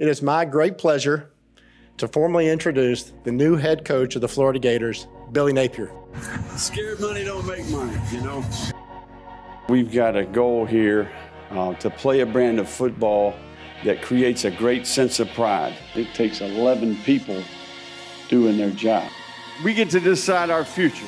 It is my great pleasure to formally introduce the new head coach of the Florida Gators, Billy Napier. Scared money don't make money, you know. We've got a goal here to play a brand of football that creates a great sense of pride. It takes 11 people doing their job. We get to decide our future.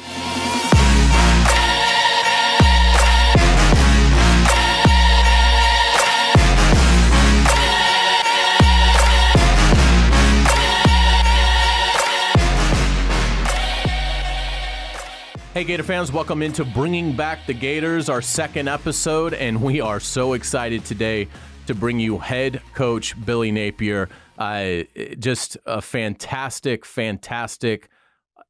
Hey Gator fans, welcome into Bringing Back the Gators, our second episode, and we are so excited today to bring you head coach Billy Napier. Just a fantastic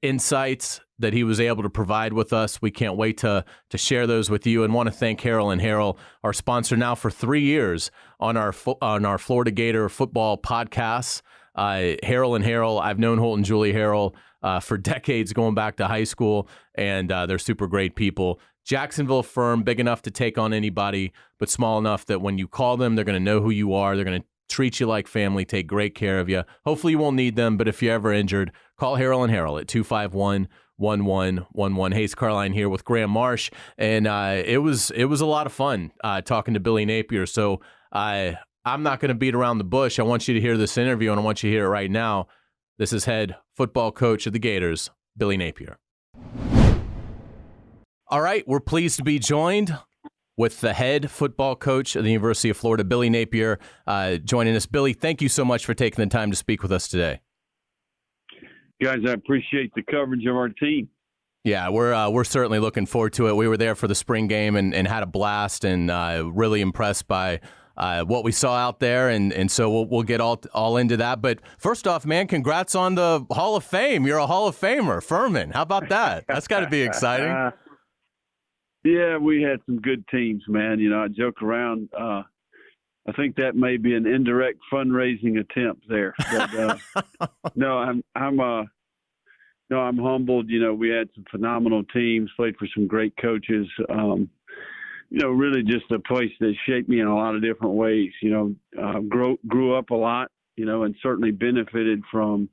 insights that he was able to provide with us. We can't wait to share those with you, and want to thank Harrell Harrell, our sponsor now for 3 years on our Florida Gator football podcasts. Harrell Harrell, I've known Holt and Julie Harrell for decades, going back to high school, and they're super great people. Jacksonville firm, big enough to take on anybody, but small enough that when you call them, they're going to know who you are. They're going to treat you like family, take great care of you. Hopefully you won't need them, but if you're ever injured, call Harrell Harrell at 251-1111. Hayes Carline here with Graham Marsh, and it was a lot of fun talking to Billy Napier. So I'm not going to beat around the bush. I want you to hear this interview, and I want you to hear it right now. This is head football coach of the Gators, Billy Napier. All right, we're pleased to be joined with the head football coach of the University of Florida, Billy Napier, joining us. Billy, thank you so much for taking the time to speak with us today. Guys, I appreciate the coverage of our team. Yeah, we're certainly looking forward to it. We were there for the spring game and had a blast, and really impressed by what we saw out there, and so we'll get all into that. But first off, man, congrats on the Hall of Fame. You're a Hall of Famer, Furman. How about that? That's got to be exciting. Yeah, we had some good teams, man. You know, I joke around. I think that may be an indirect fundraising attempt there. But, no, I'm humbled. You know, we had some phenomenal teams, played for some great coaches. You know, really just a place that shaped me in a lot of different ways. You know, grew up a lot, you know, and certainly benefited from,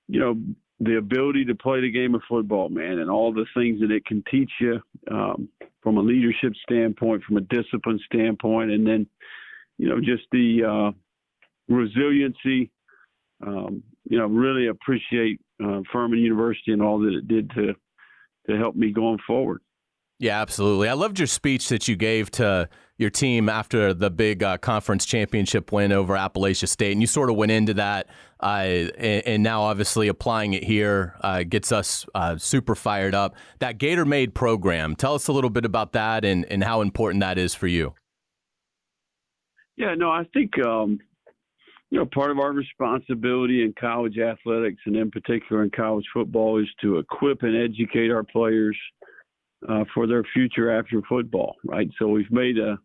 you know, the ability to play the game of football, man, and all the things that it can teach you from a leadership standpoint, from a discipline standpoint, and then, you know, just the resiliency. You know, really appreciate Furman University and all that it did to help me going forward. Yeah, absolutely. I loved your speech that you gave to your team after the big conference championship win over Appalachia State, and you sort of went into that, and now obviously applying it here gets us super fired up. That Gator Made program, tell us a little bit about that and how important that is for you. Yeah, no, I think, you know, part of our responsibility in college athletics, and in particular in college football, is to equip and educate our players for their future after football, right? So we've made a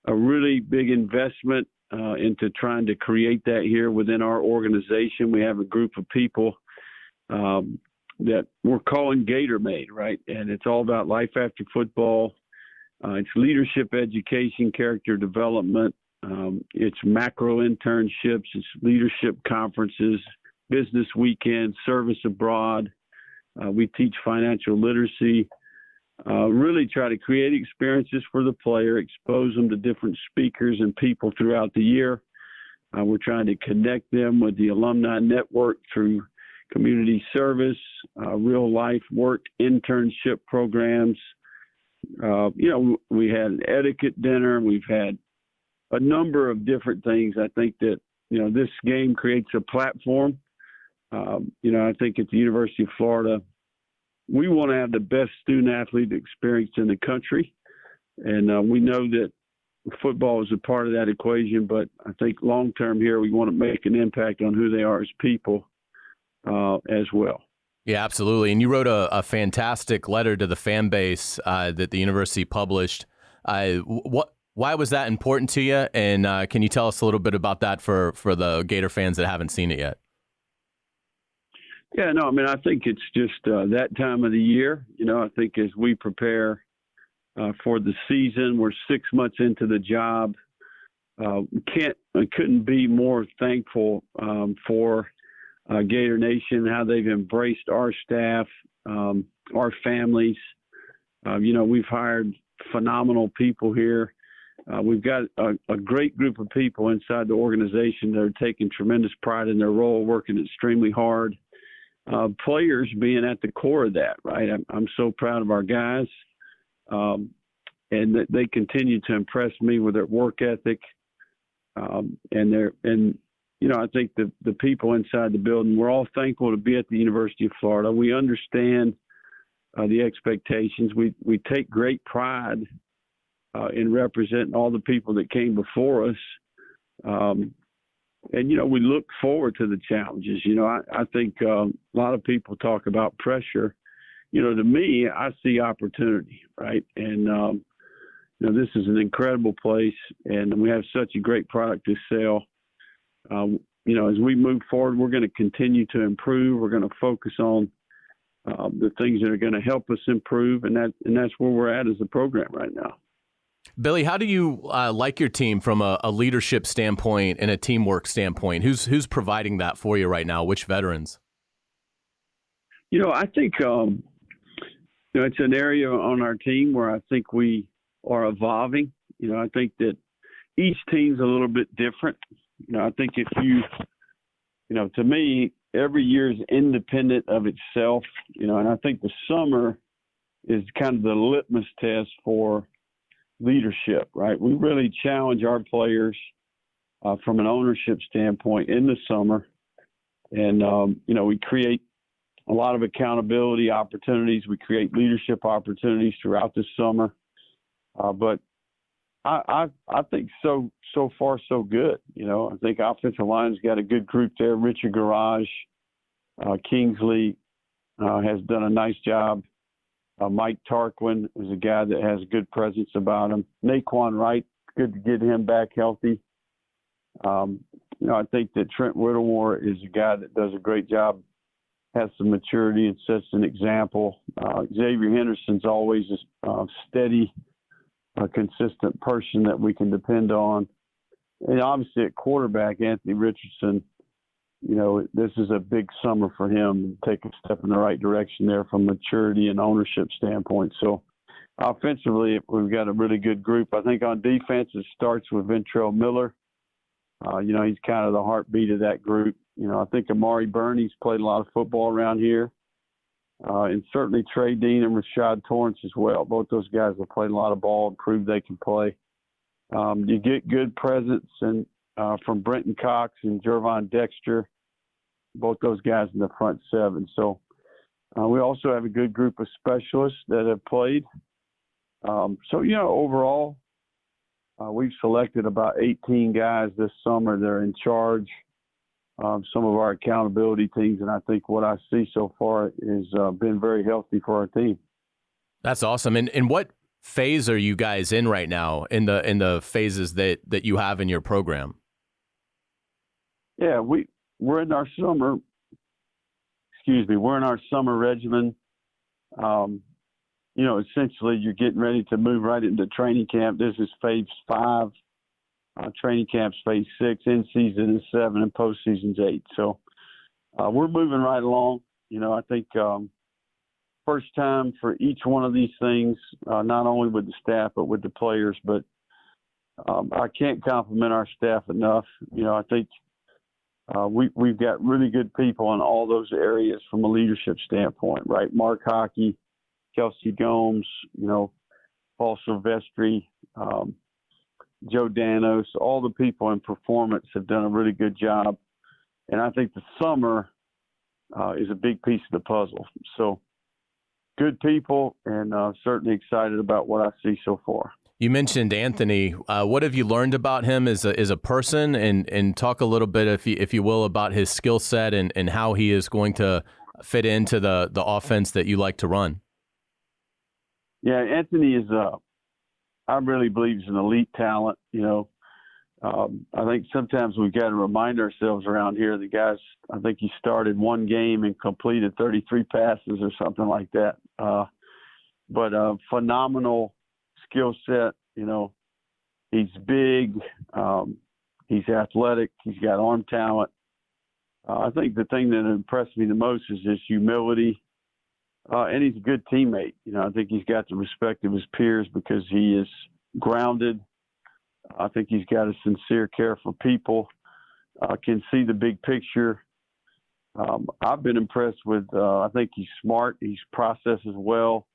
really big investment into trying to create that here within our organization. We have a group of people that we're calling Gator Made, right? And it's all about life after football. It's leadership education, character development. It's macro internships. It's leadership conferences, business weekends, service abroad. We teach financial literacy. Really try to create experiences for the player, expose them to different speakers and people throughout the year. We're trying to connect them with the alumni network through community service, real life work, internship programs. You know, we had an etiquette dinner. We've had a number of different things. I think that, you know, this game creates a platform. You know, I think at the University of Florida, we want to have the best student-athlete experience in the country, and we know that football is a part of that equation, but I think long-term here we want to make an impact on who they are as people as well. Yeah, absolutely. And you wrote a fantastic letter to the fan base that the university published. Why was that important to you? And can you tell us a little bit about that for the Gator fans that haven't seen it yet? Yeah, no, I mean, I think it's just that time of the year. You know, I think as we prepare for the season, we're 6 months into the job. couldn't be more thankful for Gator Nation, how they've embraced our staff, our families. We've hired phenomenal people here. We've got a great group of people inside the organization that are taking tremendous pride in their role, working extremely hard. Players being at the core of that, right? I'm so proud of our guys, and that they continue to impress me with their work ethic. I think the people inside the building, we're all thankful to be at the University of Florida. We understand the expectations. We take great pride in representing all the people that came before us. We look forward to the challenges. I think a lot of people talk about pressure. To me, I see opportunity, right? And, this is an incredible place, and we have such a great product to sell. As we move forward, we're going to continue to improve. We're going to focus on the things that are going to help us improve, and that's where we're at as a program right now. Billy, how do you like your team from a leadership standpoint and a teamwork standpoint? Who's providing that for you right now? Which veterans? I think it's an area on our team where I think we are evolving. I think that each team's a little bit different. I think if to me, every year is independent of itself, and I think the summer is kind of the litmus test for leadership, right? We really challenge our players from an ownership standpoint in the summer. And, we create a lot of accountability opportunities. We create leadership opportunities throughout the summer. But I think so far so good. I think offensive line's got a good group there. Richard Garage, Kingsley has done a nice job. Mike Tarquin is a guy that has a good presence about him. Naquan Wright, good to get him back healthy. I think that Trent Whittemore is a guy that does a great job, has some maturity and sets an example. Xavier Henderson's always a steady, consistent person that we can depend on. And obviously at quarterback, Anthony Richardson, this is a big summer for him to take a step in the right direction there from maturity and ownership standpoint. So offensively, we've got a really good group. I think on defense, it starts with Ventrell Miller. He's kind of the heartbeat of that group. I think Amari Burney's played a lot of football around here. And certainly Trey Dean and Rashad Torrance as well. Both those guys have played a lot of ball and proved they can play. You get good presence and from Brenton Cox and Jervon Dexter, both those guys in the front seven. So we also have a good group of specialists that have played. Overall, we've selected about 18 guys this summer that are in charge of some of our accountability teams, and I think what I see so far has been very healthy for our team. That's awesome. And what phase are you guys in right now in the phases that you have in your program? Yeah, we're in our summer. We're in our summer regimen. Essentially, you're getting ready to move right into training camp. This is phase 5. Training camp's phase 6. In season is 7, and postseason's 8. So we're moving right along. I think first time for each one of these things, not only with the staff but with the players. But I can't compliment our staff enough. I think we've got really good people in all those areas from a leadership standpoint, right? Mark Hockey, Kelsey Gomes, Paul Silvestri, Joe Danos, all the people in performance have done a really good job. And I think the summer is a big piece of the puzzle. So good people, and certainly excited about what I see so far. You mentioned Anthony. What have you learned about him as a person, and talk a little bit, if you will, about his skill set and how he is going to fit into the offense that you like to run? Yeah, Anthony is I really believe he's an elite talent. I think sometimes we've got to remind ourselves around here, the guys, I think he started one game and completed 33 passes or something like that. But a phenomenal skill set, He's big. He's athletic. He's got arm talent. I think the thing that impressed me the most is his humility, and he's a good teammate. I think he's got the respect of his peers because he is grounded. I think he's got a sincere care for people, can see the big picture. I've been impressed with, I think he's smart. He's processes well.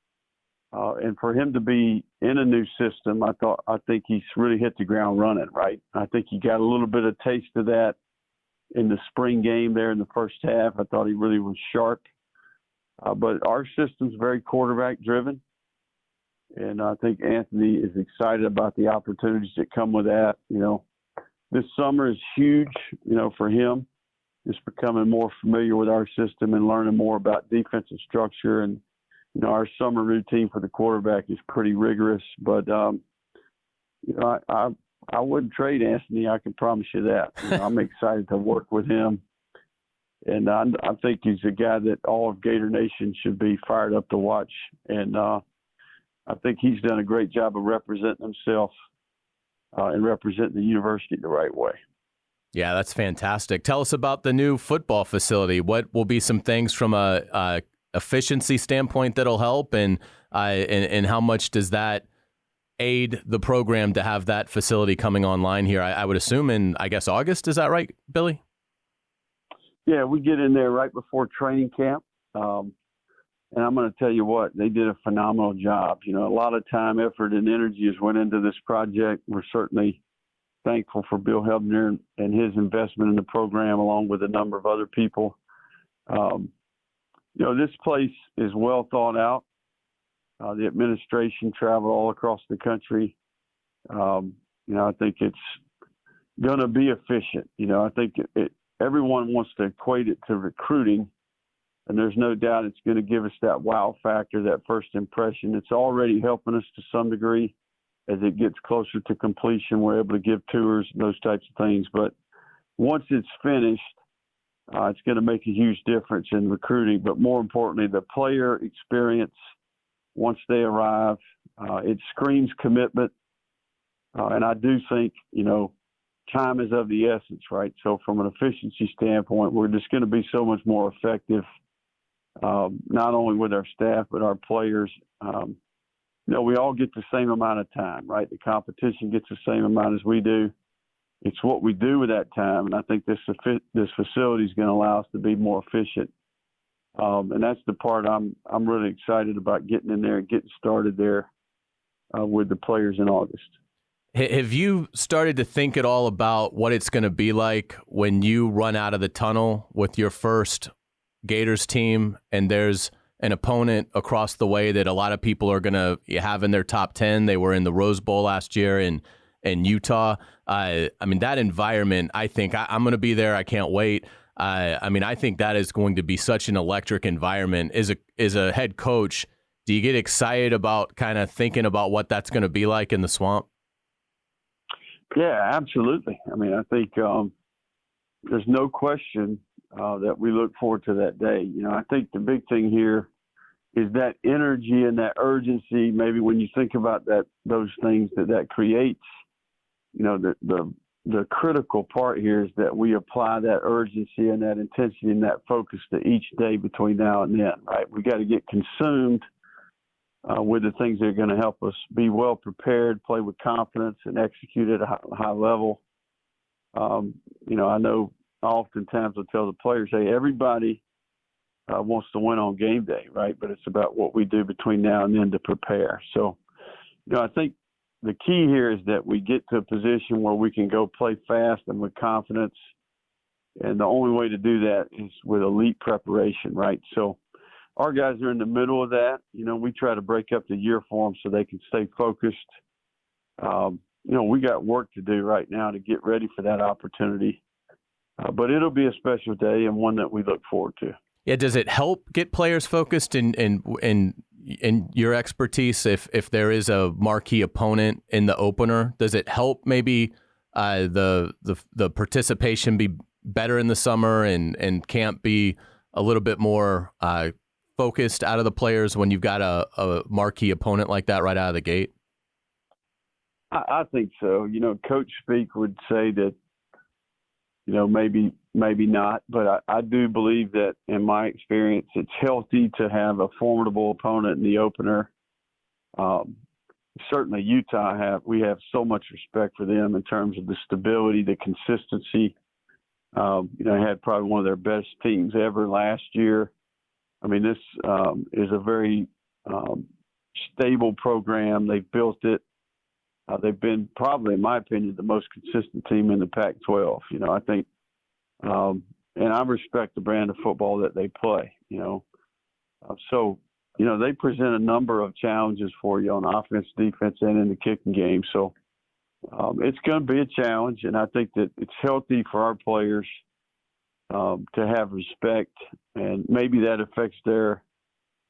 And for him to be in a new system, I think he's really hit the ground running, right? I think he got a little bit of taste of that in the spring game there in the first half. I thought he really was sharp. But our system's very quarterback driven. And I think Anthony is excited about the opportunities that come with that. This summer is huge, for him. Just becoming more familiar with our system and learning more about defensive structure. And, our summer routine for the quarterback is pretty rigorous. But, I wouldn't trade Anthony. I can promise you that. I'm excited to work with him. And I think he's a guy that all of Gator Nation should be fired up to watch. And I think he's done a great job of representing himself and representing the university the right way. Yeah, that's fantastic. Tell us about the new football facility. What will be some things from a efficiency standpoint that'll help, and how much does that aid the program to have that facility coming online here? I would assume in, I guess, August. Is that right, Billy? Yeah, we get in there right before training camp. And I'm going to tell you what, they did a phenomenal job. A lot of time, effort, and energy has went into this project. We're certainly thankful for Bill Hebner and his investment in the program, along with a number of other people. This place is well thought out. The administration traveled all across the country. I think it's going to be efficient. I think everyone wants to equate it to recruiting, and there's no doubt it's going to give us that wow factor, that first impression. It's already helping us to some degree. As it gets closer to completion, we're able to give tours, those types of things. But once it's finished, it's going to make a huge difference in recruiting. But more importantly, the player experience once they arrive, it screams commitment. And I do think, time is of the essence, right? So from an efficiency standpoint, we're just going to be so much more effective, not only with our staff, but our players. We all get the same amount of time, right? The competition gets the same amount as we do. It's what we do with that time, and I think this facility is going to allow us to be more efficient. And that's the part I'm really excited about, getting in there and getting started there with the players in August. Have you started to think at all about what it's going to be like when you run out of the tunnel with your first Gators team and there's an opponent across the way that a lot of people are going to have in their top 10? They were in the Rose Bowl last year in Utah. That environment, I think I'm going to be there. I can't wait. I think that is going to be such an electric environment. As a head coach, do you get excited about kind of thinking about what that's going to be like in the Swamp? Yeah, absolutely. I think there's no question that we look forward to that day. I think the big thing here is that energy and that urgency. Maybe when you think about those things that creates, the critical part here is that we apply that urgency and that intensity and that focus to each day between now and then, right? We got to get consumed with the things that are going to help us be well prepared, play with confidence, and execute at a high level. I know oftentimes I'll tell the players, hey, everybody wants to win on game day, right? But it's about what we do between now and then to prepare. So, I think the key here is that we get to a position where we can go play fast and with confidence. And the only way to do that is with elite preparation, right? So our guys are in the middle of that. We try to break up the year for them so they can stay focused. We got work to do right now to get ready for that opportunity. But it'll be a special day and one that we look forward to. Yeah, does it help get players focused in your expertise if there is a marquee opponent in the opener? Does it help maybe the participation be better in the summer and camp be a little bit more focused out of the players when you've got a marquee opponent like that right out of the gate? I think so. Coach speak would say that, maybe not, but I do believe that in my experience, it's healthy to have a formidable opponent in the opener. Certainly Utah we have so much respect for them in terms of the stability, the consistency. They had probably one of their best teams ever last year. I mean, this is a very stable program. They've built it. They've been probably, in my opinion, the most consistent team in the Pac-12. I think, and I respect the brand of football that they play. So they present a number of challenges for you on offense, defense, and in the kicking game. So it's going to be a challenge, and I think that it's healthy for our players to have respect, and maybe that affects their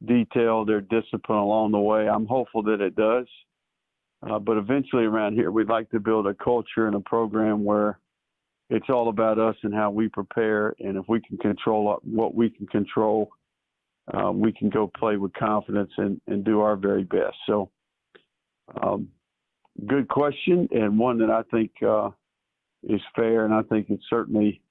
detail, their discipline along the way. I'm hopeful that it does. But eventually around here, we'd like to build a culture and a program where it's all about us and how we prepare. And if we can control what we can control, we can go play with confidence and do our very best. So good question, and one that I think is fair. And I think it's certainly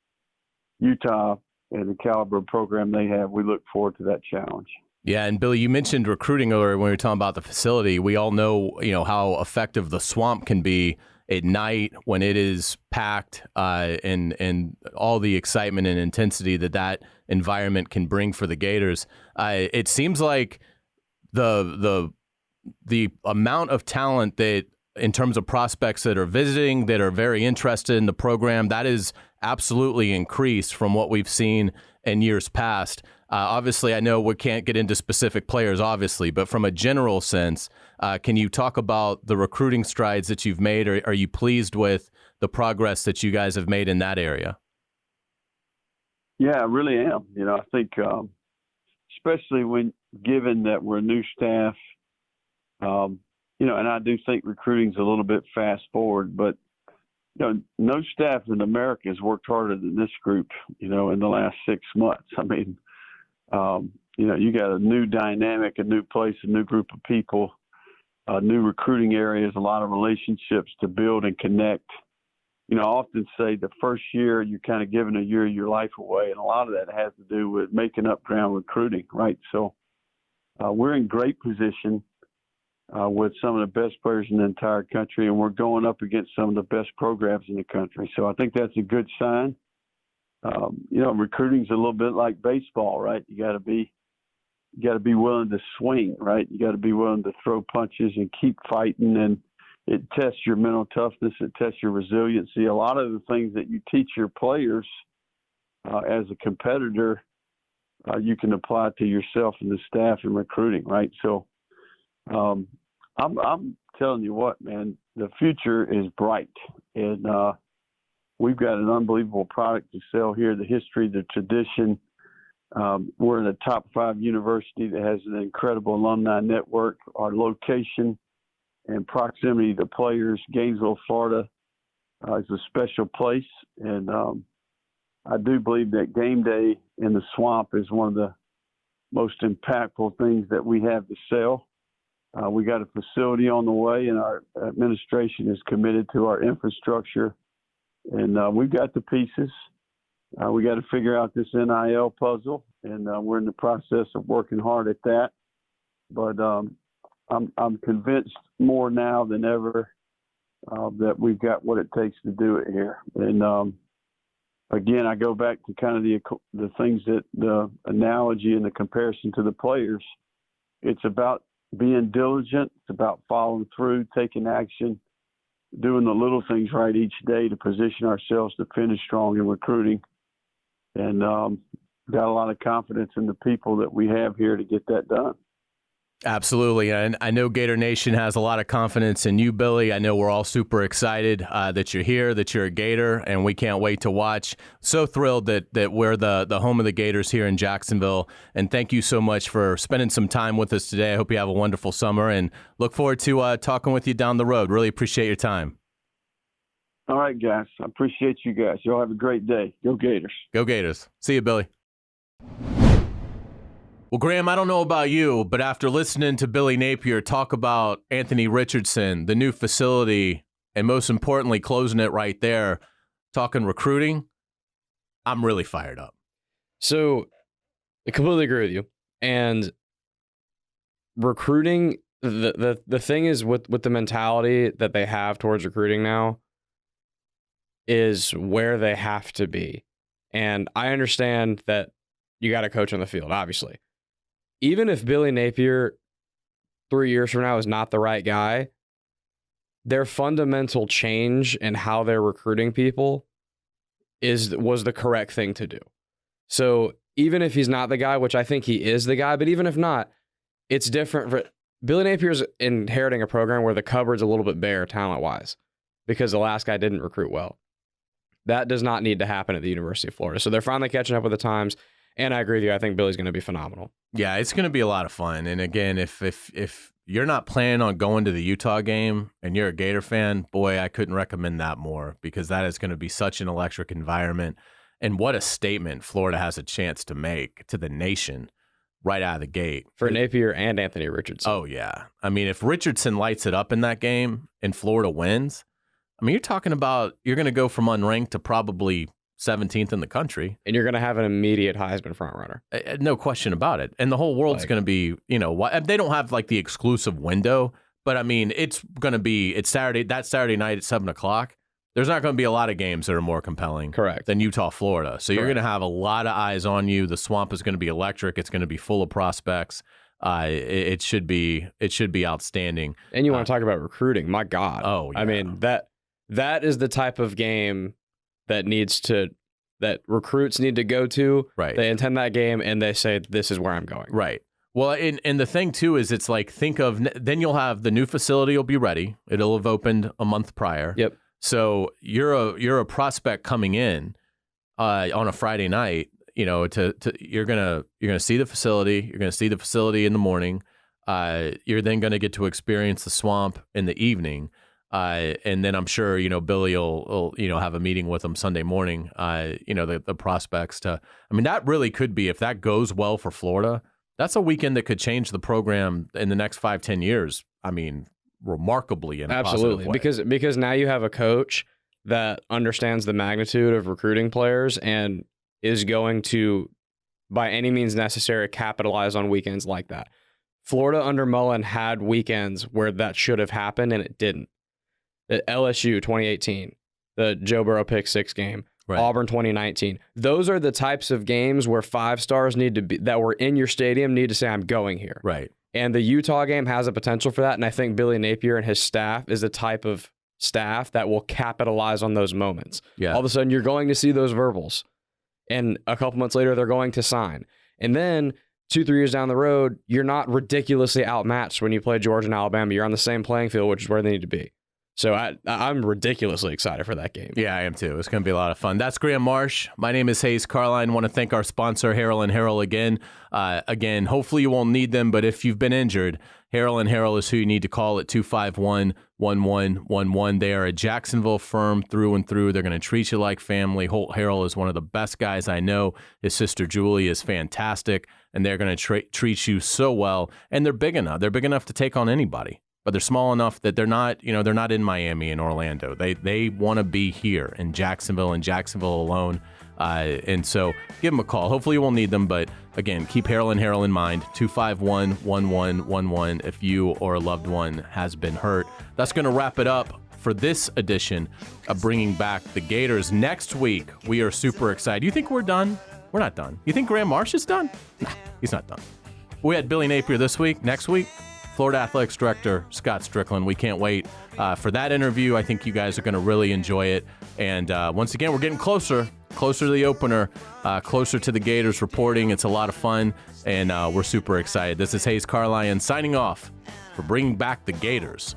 Utah and the caliber of program they have. We look forward to that challenge. Yeah, and Billy, you mentioned recruiting earlier when we were talking about the facility. We all know, how effective the Swamp can be at night when it is packed, and all the excitement and intensity that environment can bring for the Gators. It seems like the amount of talent that, in terms of prospects that are visiting, that are very interested in the program, that is absolutely increased from what we've seen in years past. Obviously, I know we can't get into specific players, obviously, but from a general sense, can you talk about the recruiting strides that you've made? Or are you pleased with the progress that you guys have made in that area? Yeah, I really am. I think, especially given that we're a new staff, and I do think recruiting's a little bit fast forward, but no staff in America has worked harder than this group, in the last 6 months. I mean, you got a new dynamic, a new place, a new group of people, new recruiting areas, a lot of relationships to build and connect. I often say the first year you're kind of giving a year of your life away, and a lot of that has to do with making up ground recruiting, right? So we're in great position with some of the best players in the entire country, and we're going up against some of the best programs in the country. So I think that's a good sign. Recruiting's a little bit like baseball, right? You got to be willing to swing, right? You got to be willing to throw punches and keep fighting, and it tests your mental toughness. It tests your resiliency. A lot of the things that you teach your players as a competitor, you can apply to yourself and the staff in recruiting, right? So I'm telling you what, man, the future is bright, and we've got an unbelievable product to sell here. The history, the tradition. We're in a top 5 university that has an incredible alumni network. Our location and proximity to players, Gainesville, Florida, is a special place. And I do believe that game day in the Swamp is one of the most impactful things that we have to sell. We got a facility on the way, and our administration is committed to our infrastructure. And we've got the pieces. We got to figure out this NIL puzzle, and we're in the process of working hard at that. But I'm convinced more now than ever that we've got what it takes to do it here. And again, I go back to kind of the things that the analogy and the comparison to the players. It's about being diligent. It's about following through, taking action, doing the little things right each day to position ourselves to finish strong in recruiting. And got a lot of confidence in the people that we have here to get that done. Absolutely. And I know Gator Nation has a lot of confidence in you, Billy. I know we're all super excited that you're here, that you're a Gator, and we can't wait to watch. So thrilled that we're the home of the Gators here in Jacksonville. And thank you so much for spending some time with us today. I hope you have a wonderful summer, and look forward to talking with you down the road. Really appreciate your time. All right, guys. I appreciate you guys. Y'all have a great day. Go Gators. Go Gators. See you, Billy. Well, Graham, I don't know about you, but after listening to Billy Napier talk about Anthony Richardson, the new facility, and most importantly, closing it right there, talking recruiting, I'm really fired up. So I completely agree with you. And recruiting, the thing is with the mentality that they have towards recruiting now is where they have to be. And I understand that you got to coach on the field, obviously. Even if Billy Napier 3 years from now is not the right guy, their fundamental change in how they're recruiting people was the correct thing to do. So even if he's not the guy, which I think he is the guy, but even if not, it's different. Billy Napier's inheriting a program where the cupboard's a little bit bare talent-wise because the last guy didn't recruit well. That does not need to happen at the University of Florida. So they're finally catching up with the times, and I agree with you. I think Billy's going to be phenomenal. Yeah, it's going to be a lot of fun. And again, if you're not planning on going to the Utah game and you're a Gator fan, boy, I couldn't recommend that more because that is going to be such an electric environment. And what a statement Florida has a chance to make to the nation right out of the gate. For Napier and Anthony Richardson. Oh, yeah. I mean, if Richardson lights it up in that game and Florida wins, I mean, you're talking about you're going to go from unranked to probably 17th in the country. And you're going to have an immediate Heisman frontrunner. No question about it. And the whole world's going to be, they don't have like the exclusive window, but I mean, it's Saturday night at 7:00. There's not going to be a lot of games that are more compelling than Utah, Florida. So you're going to have a lot of eyes on you. The Swamp is going to be electric. It's going to be full of prospects. It should be outstanding. And you want to talk about recruiting. My God. Oh, yeah. I mean, that is the type of game that recruits need to go to. Right. They attend that game and they say, this is where I'm going. Right. Well, and the thing too is it's like, then you'll have the new facility will be ready. It'll have opened a month prior. Yep. So you're a prospect coming in on a Friday night. You're gonna see the facility. You're gonna see the facility in the morning. You're then gonna get to experience the Swamp in the evening. And then I'm sure, Billy will have a meeting with them Sunday morning, the prospects that really could be, if that goes well for Florida, that's a weekend that could change the program in the next 5-10 years. I mean, remarkably in a absolutely positive way. Because now you have a coach that understands the magnitude of recruiting players and is going to, by any means necessary, capitalize on weekends like that. Florida under Mullen had weekends where that should have happened and it didn't. The LSU 2018, the Joe Burrow pick 6 game, right. Auburn 2019. Those are the types of games where 5-stars need to be, that were in your stadium, need to say, I'm going here. Right. And the Utah game has a potential for that. And I think Billy Napier and his staff is the type of staff that will capitalize on those moments. Yeah. All of a sudden, you're going to see those verbals. And a couple months later, they're going to sign. And then 2-3 years down the road, you're not ridiculously outmatched when you play Georgia and Alabama. You're on the same playing field, which is where they need to be. So I'm ridiculously excited for that game. Yeah, I am too. It's going to be a lot of fun. That's Graham Marsh. My name is Hayes Carline. I want to thank our sponsor, Harrell Harrell, again. Again, hopefully you won't need them, but if you've been injured, Harrell Harrell is who you need to call at 251-1111. They are a Jacksonville firm through and through. They're going to treat you like family. Holt Harrell is one of the best guys I know. His sister Julie is fantastic, and they're going to treat you so well. And they're big enough. They're big enough to take on anybody. But they're small enough that they're not in Miami and Orlando. They want to be here in Jacksonville and Jacksonville alone. And so give them a call. Hopefully you won't need them, but again, keep Harrell Harrell in mind. 251-1111 if you or a loved one has been hurt. That's going to wrap it up for this edition of Bringing Back the Gators. Next week, we are super excited. You think we're done? We're not done. You think Graham Marsh is done? Nah, he's not done. We had Billy Napier this week. Next week, Florida Athletics Director Scott Strickland. We can't wait for that interview. I think you guys are going to really enjoy it. And once again, we're getting closer to the opener, closer to the Gators reporting. It's a lot of fun, and we're super excited. This is Hayes Carline signing off for Bringing Back the Gators.